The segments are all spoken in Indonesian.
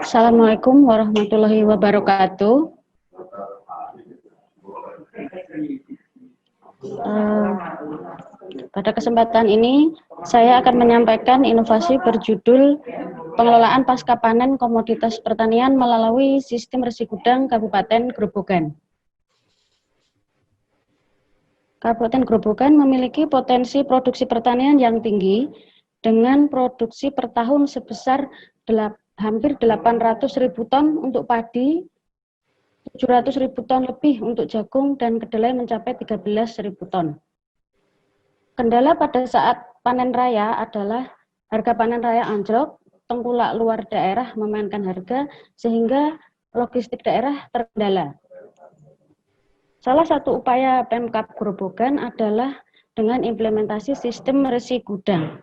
Assalamualaikum warahmatullahi wabarakatuh. Pada kesempatan ini, saya akan menyampaikan inovasi berjudul Pengelolaan Pasca Panen Komoditas Pertanian melalui Sistem Resi Gudang Kabupaten Grobogan. Kabupaten Grobogan memiliki potensi produksi pertanian yang tinggi dengan produksi per tahun sebesar hampir 800.000 ton untuk padi, 700.000 ton lebih untuk jagung, dan kedelai mencapai 13.000 ton. Kendala pada saat panen raya adalah harga panen raya anjlok, tengkulak luar daerah memainkan harga, sehingga logistik daerah terkendala. Salah satu upaya Pemkab Grobogan adalah dengan implementasi sistem resi gudang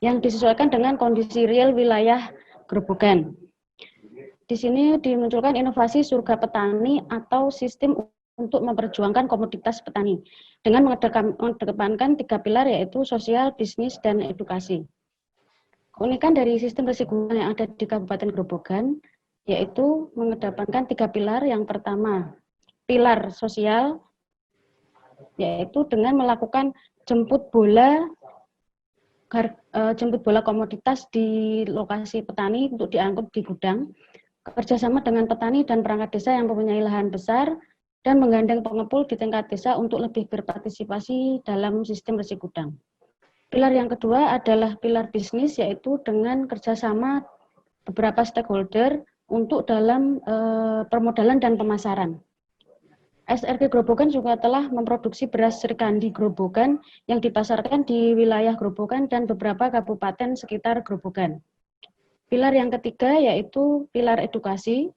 yang disesuaikan dengan kondisi real wilayah Grobogan. Di sini dimunculkan inovasi surga petani atau sistem untuk memperjuangkan komoditas petani dengan mengedepankan 3 pilar, yaitu sosial, bisnis, dan edukasi. Keunikan dari sistem resi gudang yang ada di Kabupaten Grobogan yaitu mengedepankan 3 pilar. Yang pertama, pilar sosial, yaitu dengan melakukan jemput bola komoditas di lokasi petani untuk diangkut di gudang, kerjasama dengan petani dan perangkat desa yang mempunyai lahan besar, dan menggandeng pengepul di tingkat desa untuk lebih berpartisipasi dalam sistem resi gudang. Pilar yang kedua adalah pilar bisnis, yaitu dengan kerjasama beberapa stakeholder untuk dalam permodalan dan pemasaran. SRG Grobogan juga telah memproduksi beras Srikandi Grobogan yang dipasarkan di wilayah Grobogan dan beberapa kabupaten sekitar Grobogan. Pilar yang ketiga yaitu pilar edukasi,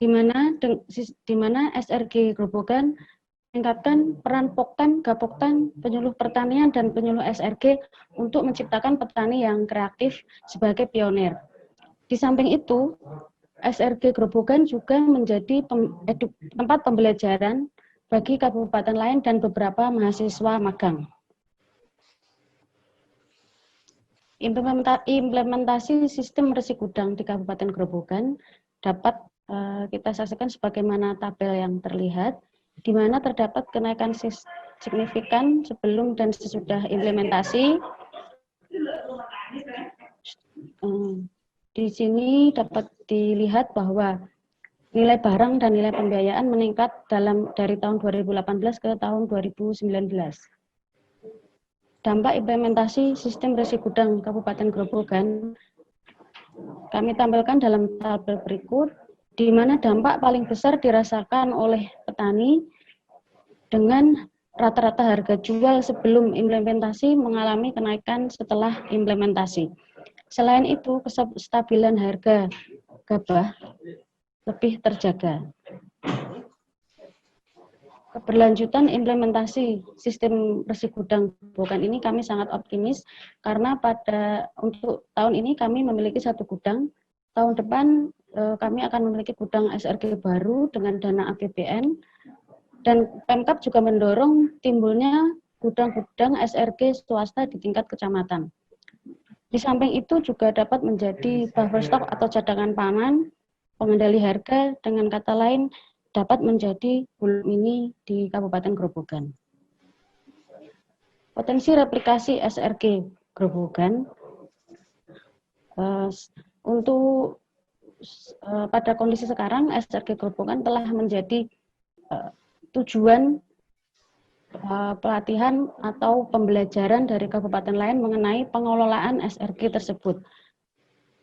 di mana SRG Grobogan meningkatkan peran Poktan, Gapoktan, penyuluh pertanian, dan penyuluh SRG untuk menciptakan petani yang kreatif sebagai pionir. Di samping itu, SRG Grobogan juga menjadi tempat pembelajaran bagi kabupaten lain dan beberapa mahasiswa magang. Implementasi sistem resi gudang di Kabupaten Grobogan dapat kita saksikan sebagaimana tabel yang terlihat, di mana terdapat kenaikan signifikan sebelum dan sesudah implementasi. Di sini dapat dilihat bahwa nilai barang dan nilai pembiayaan meningkat dari tahun 2018 ke tahun 2019. Dampak implementasi sistem resi gudang Kabupaten Grobogan kami tampilkan dalam tabel berikut, di mana dampak paling besar dirasakan oleh petani dengan rata-rata harga jual sebelum implementasi mengalami kenaikan setelah implementasi. Selain itu, kestabilan harga gabah lebih terjaga. Keberlanjutan implementasi sistem resi gudang Grobogan ini kami sangat optimis karena untuk tahun ini kami memiliki 1 gudang. Tahun depan kami akan memiliki gudang SRG baru dengan dana APBN, dan Pemkab juga mendorong timbulnya gudang-gudang SRG swasta di tingkat kecamatan. Di samping itu juga dapat menjadi buffer stok atau cadangan pangan, pengendali harga, dengan kata lain dapat menjadi hulu mini di Kabupaten Grobogan. Potensi replikasi SRG Grobogan untuk pada kondisi sekarang SRG Grobogan telah menjadi tujuan pelatihan atau pembelajaran dari kabupaten lain mengenai pengelolaan SRG tersebut.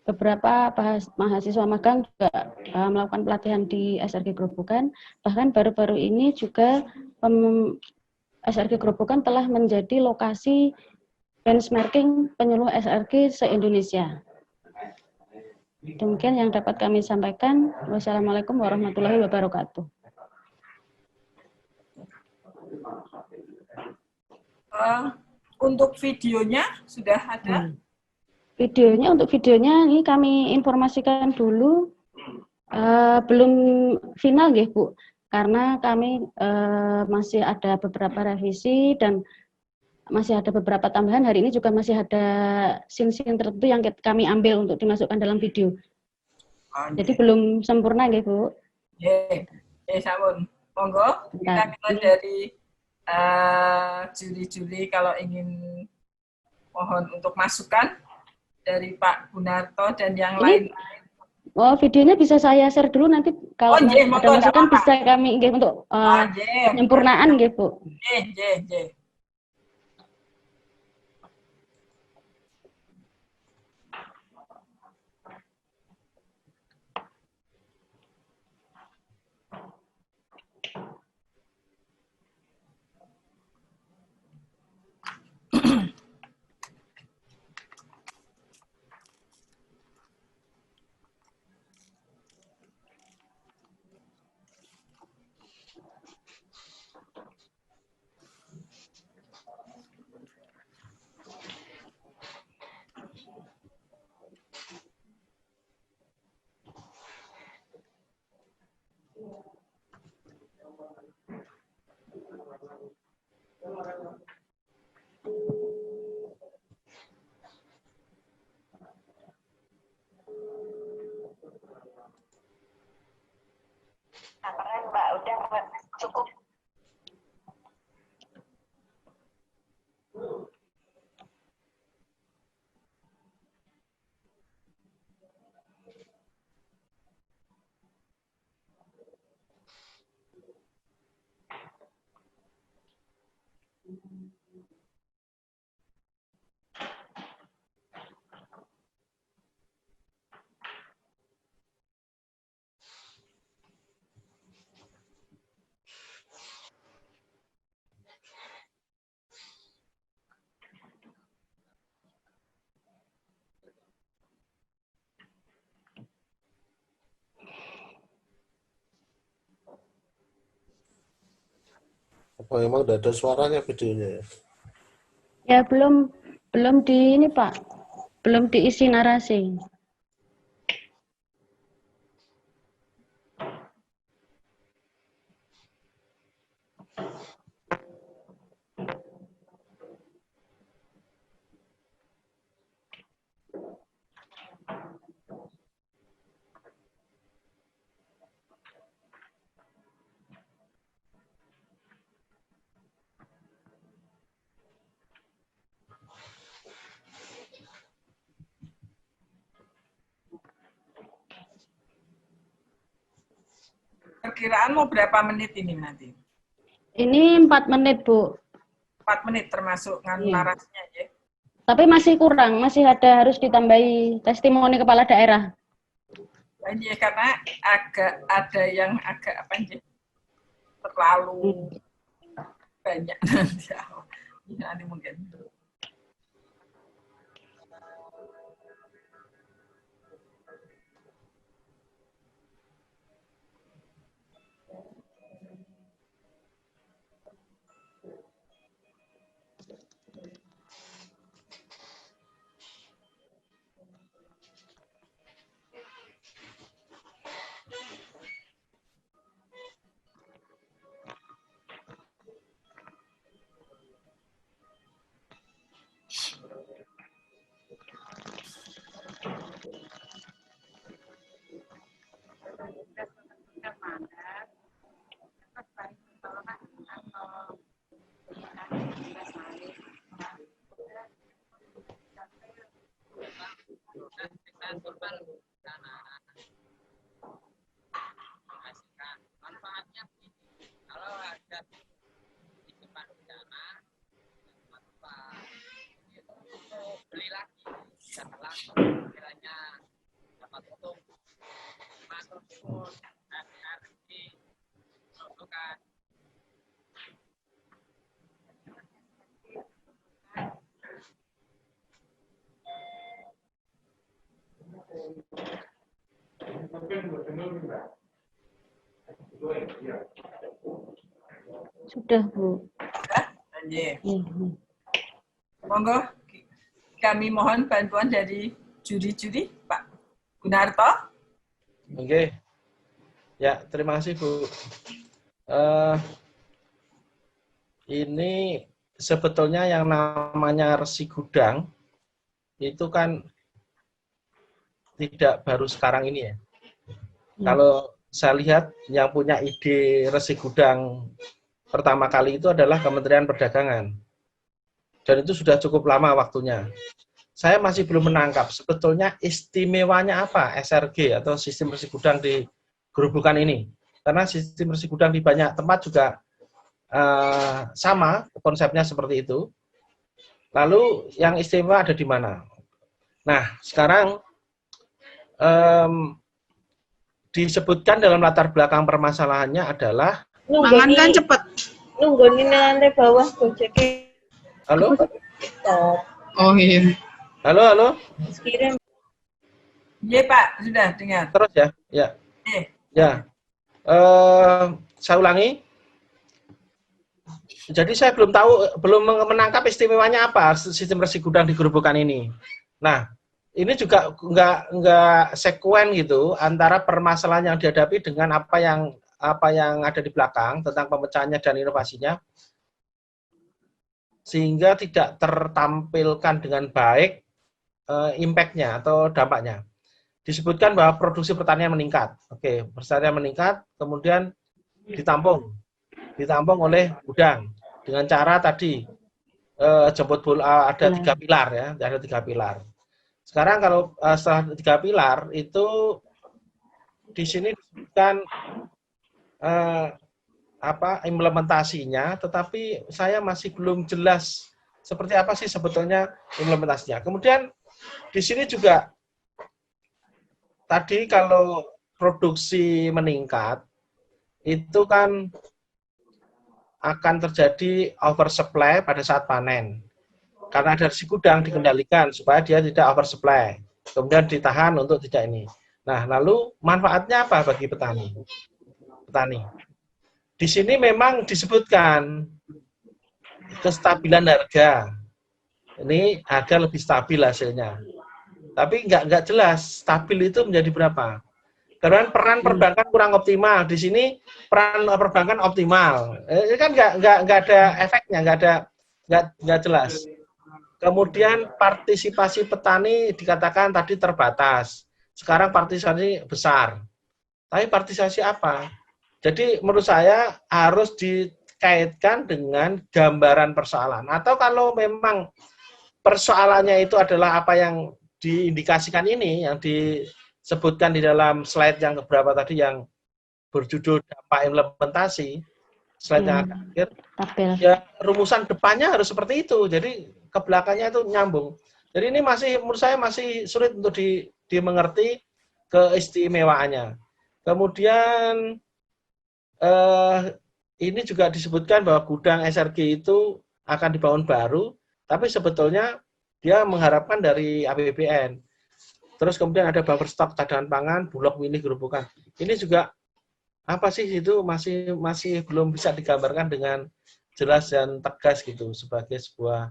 Beberapa mahasiswa magang juga melakukan pelatihan di SRG Grobogan. Bahkan baru-baru ini juga SRG Grobogan telah menjadi lokasi benchmarking penyuluh SRG se-Indonesia. Demikian yang dapat kami sampaikan. Wassalamualaikum warahmatullahi wabarakatuh. Untuk videonya sudah ada? Untuk videonya ini kami informasikan dulu, belum final nggih Bu, karena kami masih ada beberapa revisi dan masih ada beberapa tambahan. Hari ini juga masih ada scene-scene tertentu yang kami ambil untuk dimasukkan dalam video. Jadi belum sempurna nggih, Bu. Sampun. Monggo kita mulai dari juri-juri kalau ingin mohon untuk masukan dari Pak Gunarto dan yang lain. Oh, videonya bisa saya share dulu nanti kalau ada masukan bisa kami nggih untuk penyempurnaan nggih, Bu. Nggih. Keren, Mbak, udah cukup. Apa emang udah ada suaranya videonya ya? Ya belum di ini Pak, belum diisi narasi. Perkiraan mau berapa menit ini nanti? Ini 4 menit, Bu. 4 menit termasuk narasinya ya. Tapi masih kurang, masih harus ditambahi testimoni kepala daerah. Ini karena ada yang agak terlalu banyak nanti mungkin. Manfaatnya kalau ada di depan sana beli lagi jangan langsung kiranya dapat untung masuk pun RRI bukan Sudah, Bu. Monggo kami mohon bantuan dari juri-juri Pak Gunarto. Oke. Ya, terima kasih Bu. Ini sebetulnya yang namanya resi gudang itu kan tidak baru sekarang ini ya. Kalau saya lihat yang punya ide resi gudang pertama kali itu adalah Kementerian Perdagangan. Dan itu sudah cukup lama waktunya. Saya masih belum menangkap sebetulnya istimewanya apa SRG atau sistem resi gudang di Gerobokan ini. Karena sistem resi gudang di banyak tempat juga sama konsepnya seperti itu. Lalu yang istimewa ada di mana? Nah, sekarang disebutkan dalam latar belakang permasalahannya adalah Mangan kan cepet. Nunggu ini lantai bawah Gojek. halo? Oh iya. Halo, halo? Kirim. Iya Pak, sudah dengar. Terus ya? Ya. Ya. Saya ulangi. Jadi saya belum tahu, belum menangkap istimewanya apa sistem resi gudang di Gerobokan ini. Nah, ini juga nggak sekuen gitu antara permasalahan yang dihadapi dengan apa yang ada di belakang tentang pemecahannya dan inovasinya, sehingga tidak tertampilkan dengan baik impact-nya atau dampaknya. Disebutkan bahwa produksi pertanian meningkat. Oke, pertanian meningkat, kemudian ditampung oleh gudang dengan cara tadi jemput bola ada 3 pilar ya, ada 3 pilar. Sekarang kalau setelah 3 pilar itu di sini disebutkan implementasinya, tetapi saya masih belum jelas seperti apa sih sebetulnya implementasinya. Kemudian di sini juga tadi kalau produksi meningkat itu kan akan terjadi oversupply pada saat panen. Karena dari si gudang dikendalikan supaya dia tidak oversupply. Kemudian ditahan untuk tidak ini. Nah, lalu manfaatnya apa bagi petani? Di sini memang disebutkan kestabilan harga. Ini harga lebih stabil hasilnya. Tapi nggak jelas stabil itu menjadi berapa. Karena peran perbankan kurang optimal. Di sini peran perbankan optimal. Ini kan nggak ada efeknya, nggak jelas. Kemudian partisipasi petani dikatakan tadi terbatas. Sekarang partisipasi besar. Tapi partisipasi apa? Jadi menurut saya harus dikaitkan dengan gambaran persoalan. Atau kalau memang persoalannya itu adalah apa yang diindikasikan ini, yang disebutkan di dalam slide yang keberapa tadi yang berjudul dampak implementasi, slide yang akhir, ya rumusan depannya harus seperti itu. Jadi ke belakangnya itu nyambung. Jadi ini masih menurut saya masih sulit untuk dimengerti keistimewaannya. Kemudian ini juga disebutkan bahwa gudang SRG itu akan dibangun baru, tapi sebetulnya dia mengharapkan dari APBN. Terus kemudian ada buffer stok cadangan pangan, Bulog Wilih Gerobokan. Ini juga apa sih itu masih belum bisa digambarkan dengan jelas dan tegas gitu sebagai sebuah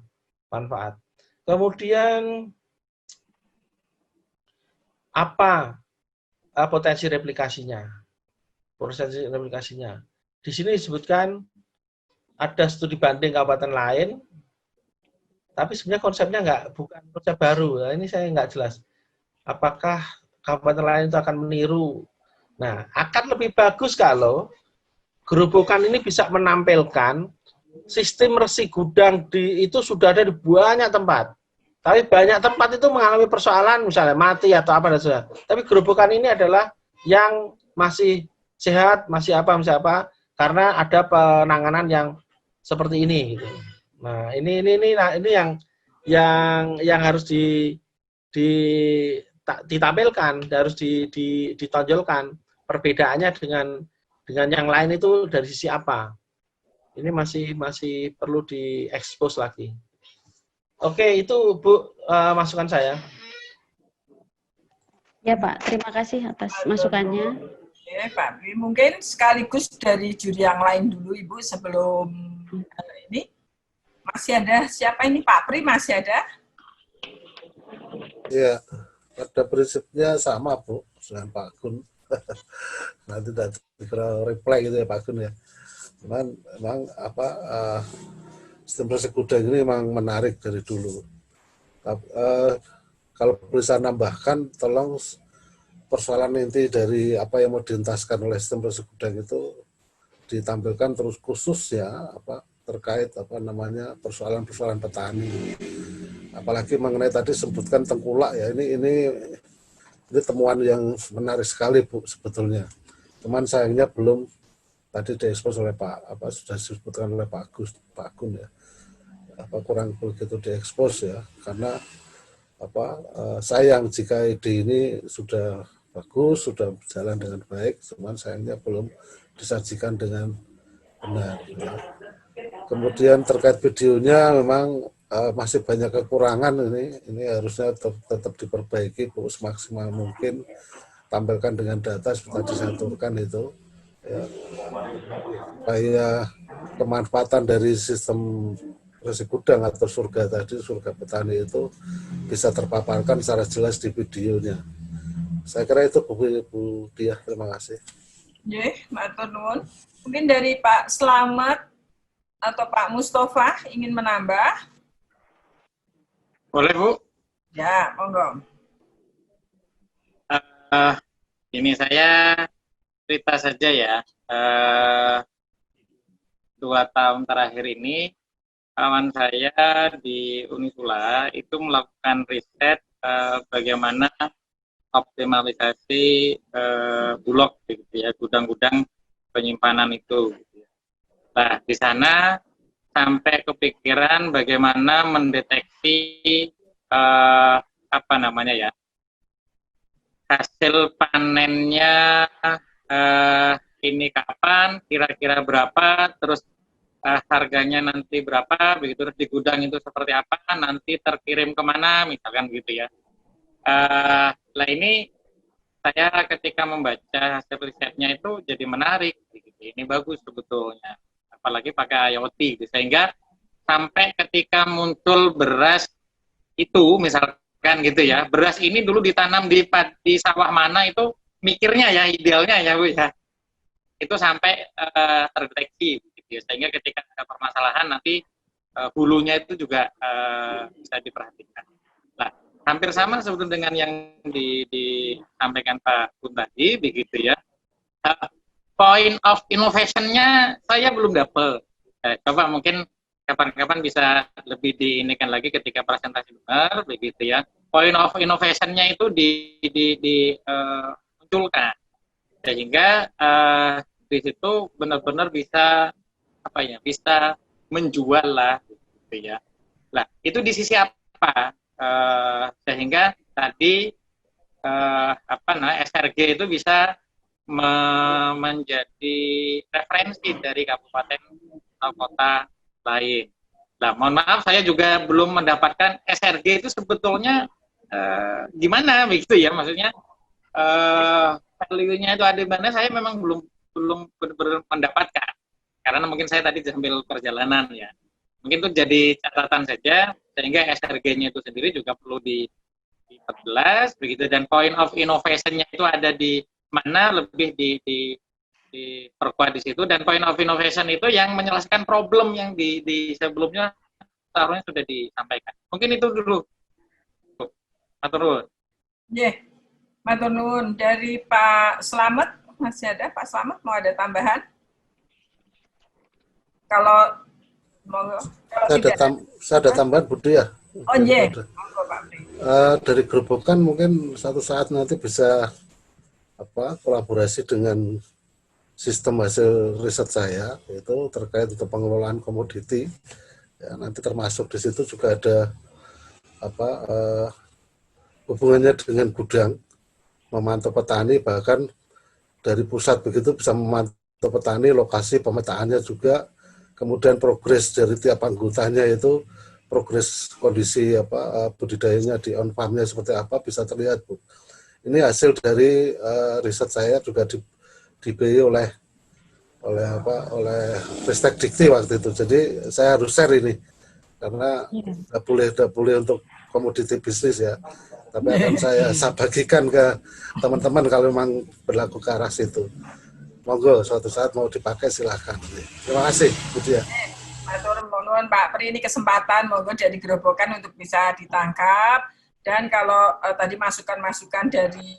manfaat. Kemudian apa potensi replikasinya? Potensi replikasinya. Di sini disebutkan ada studi banding kabupaten lain, tapi sebenarnya konsepnya bukan konsep baru. Nah, ini saya nggak jelas. Apakah kabupaten lain itu akan meniru? Nah, akan lebih bagus kalau Gerobokan ini bisa menampilkan sistem resi gudang itu sudah ada di banyak tempat. Tapi banyak tempat itu mengalami persoalan, misalnya mati atau apa dan sebagainya. Tapi Gerobokan ini adalah yang masih sehat, masih apa, karena ada penanganan yang seperti ini. Gitu. Nah, ini yang harus ditampilkan, harus ditonjolkan perbedaannya dengan yang lain itu dari sisi apa. Ini masih perlu diekspos lagi. Oke, itu Bu masukan saya. Ya Pak, terima kasih atas masukannya. Oke Pak, mungkin sekaligus dari juri yang lain dulu Ibu sebelum ini. Masih ada siapa ini Pak Pri masih ada? Iya, pada prinsipnya sama Bu dengan Pak Gun. Nanti reply gitu ya Pak Gun ya. Memang sistem resi gudang ini memang menarik dari dulu. Kalau bisa nambahkan, tolong persoalan inti dari apa yang mau dientaskan oleh sistem resi gudang itu ditampilkan terus khusus ya, terkait persoalan-persoalan petani. Apalagi mengenai tadi sebutkan tengkulak ya, ini temuan yang menarik sekali Bu sebetulnya. Cuman sayangnya belum tadi diekspos oleh sudah disebutkan oleh Pak Agun ya. Kurang begitu diekspos ya, karena sayang jika ide ini sudah bagus, sudah berjalan dengan baik, cuman sayangnya belum disajikan dengan benar. Ya. Kemudian terkait videonya memang masih banyak kekurangan, ini harusnya tetap diperbaiki Bu, semaksimal mungkin, tampilkan dengan data seperti disaturkan itu ya, supaya pemanfaatan dari sistem resi gudang atau surga tadi, surga petani itu bisa terpaparkan secara jelas di videonya. Saya kira itu Bu Diah, terima kasih. Matur nuwun. Mungkin dari Pak Slamet atau Pak Mustafa ingin menambah? Boleh, Bu? Ya, monggo. Ini saya cerita saja ya. 2 tahun terakhir ini, kawan saya di Unisula itu melakukan riset bagaimana optimalisasi bulog, gitu ya, gudang-gudang penyimpanan itu. Gitu ya. Nah, di sana sampai kepikiran bagaimana mendeteksi hasil panennya ini kapan, kira-kira berapa, terus harganya nanti berapa, begitu, terus di gudang itu seperti apa, nanti terkirim kemana, misalkan gitu ya. Nah ini saya ketika membaca hasil risetnya itu jadi menarik, gitu. Ini bagus sebetulnya, apalagi pakai IoT, gitu. Sehingga sampai ketika muncul beras itu, misalkan gitu ya, beras ini dulu ditanam di sawah mana itu, mikirnya ya, idealnya ya Bu ya, itu sampai terdeteksi, gitu ya. Sehingga ketika ada permasalahan nanti hulunya itu juga bisa diperhatikan. Nah, hampir sama sebetulnya dengan yang disampaikan Pak Gun tadi, begitu ya. Point of innovation-nya saya belum dapat. Coba mungkin kapan-kapan bisa lebih diinikan lagi ketika presentasi benar, begitu ya. Point of innovation-nya itu dimunculkan, sehingga di situ benar-benar bisa bisa menjual lah, gitu ya. Nah, itu di sisi apa? Sehingga tadi SRG itu bisa menjadi referensi dari kabupaten atau kota lain. Nah, mohon maaf saya juga belum mendapatkan SRG itu sebetulnya gimana begitu ya, maksudnya value-nya itu ada di mana, saya memang belum benar-benar mendapatkan. Karena mungkin saya tadi sambil perjalanan ya. Mungkin itu jadi catatan saja, sehingga SRG-nya itu sendiri juga perlu diperjelas begitu, dan point of innovation-nya itu ada di mana, lebih diperkuat di situ, dan point of innovation itu yang menyelesaikan problem yang di sebelumnya seharusnya sudah disampaikan. Mungkin itu dulu. Matur nuwun. Matur nuwun. Dari Pak Slamet, masih ada Pak Slamet, mau ada tambahan? Kalau saya ada tambahan Bu Diah. Oh iya, monggo Pak Pri. Dari Gerobokan mungkin suatu saat nanti bisa kolaborasi dengan sistem hasil riset saya, itu terkait untuk pengelolaan komoditi. Ya, nanti termasuk di situ juga ada hubungannya dengan gudang, memantau petani, bahkan dari pusat begitu bisa memantau petani, lokasi pemetaannya juga, kemudian progres dari tiap anggotanya itu, progres kondisi budidayanya di on farm-nya seperti apa bisa terlihat Bu. Ini hasil dari riset saya juga dibiayai oleh Ristek Dikti waktu itu. Jadi saya harus share ini karena tidak boleh untuk komoditi bisnis ya. Tapi akan saya bagikan ke teman-teman kalau memang berlaku ke arah situ. Monggo suatu saat mau dipakai silakan. Terima kasih Bu Diah. Matur nuwun nuwun Pak Pri, ini kesempatan monggo dari Gerobokan untuk bisa ditangkap. Dan kalau tadi masukan-masukan dari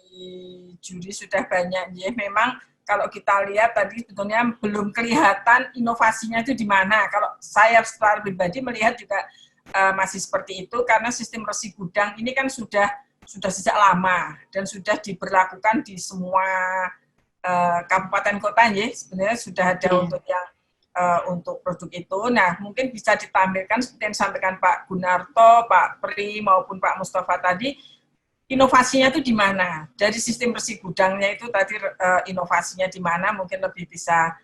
juri sudah banyak, ya memang kalau kita lihat tadi sebetulnya belum kelihatan inovasinya itu di mana. Kalau saya secara pribadi melihat juga masih seperti itu, karena sistem resi gudang ini kan sudah sejak lama dan sudah diberlakukan di semua kabupaten kota, ya sebenarnya sudah ada untuk produk itu. Nah, mungkin bisa ditampilkan seperti yang disampaikan Pak Gunarto, Pak Pri maupun Pak Mustafa tadi, inovasinya itu di mana? Dari sistem resi gudangnya itu tadi inovasinya di mana mungkin lebih bisa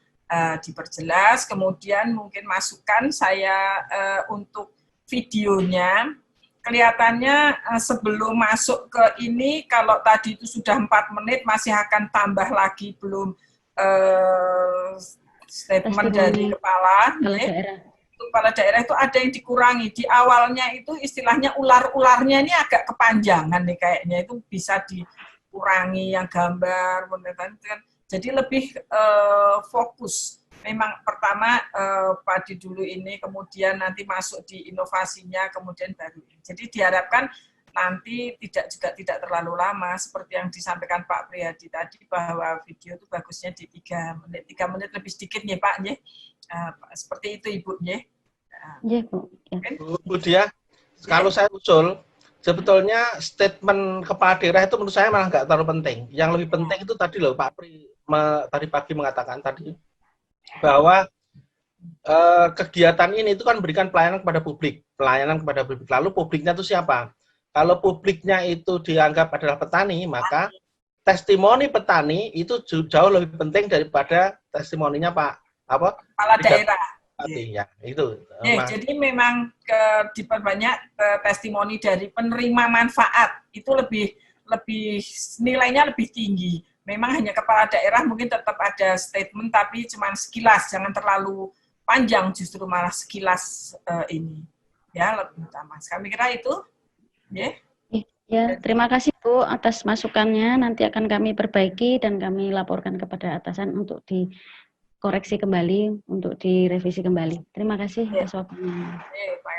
diperjelas. Kemudian mungkin masukan saya untuk videonya, kelihatannya sebelum masuk ke ini, kalau tadi itu sudah 4 menit, masih akan tambah lagi belum statement dari kepala daerah. Kepala daerah itu ada yang dikurangi. Di awalnya itu istilahnya ular-ularnya ini agak kepanjangan nih kayaknya, itu bisa dikurangi yang gambar. Jadi lebih fokus. Memang pertama padi dulu ini, kemudian nanti masuk di inovasinya, kemudian baru ini. Jadi diharapkan nanti tidak terlalu lama seperti yang disampaikan Pak Priyadi tadi, bahwa video itu bagusnya di 3 menit. 3 menit lebih sedikit nih Pak, ya. Seperti itu Ibu, ya. Iya, Bu. Ya. Bu Dia, kalau saya usul, sebetulnya statement kepala daerah itu menurut saya malah nggak terlalu penting. Yang lebih penting itu tadi loh, Pak Pri tadi pagi mengatakan tadi, bahwa kegiatan ini itu kan berikan pelayanan kepada publik. Lalu publiknya itu siapa? Kalau publiknya itu dianggap adalah petani, maka testimoni petani itu jauh lebih penting daripada testimoninya kepala daerah. Ya, itu. Jadi memang diperbanyak testimoni dari penerima manfaat, itu lebih nilainya lebih tinggi. Memang hanya kepala daerah mungkin tetap ada statement, tapi cuma sekilas, jangan terlalu panjang, justru malah sekilas ini. Ya, lebih utama. Kami kira itu. Ya, terima kasih Bu atas masukannya. Nanti akan kami perbaiki dan kami laporkan kepada atasan untuk dikoreksi kembali, untuk direvisi kembali. Terima kasih atas waktunya.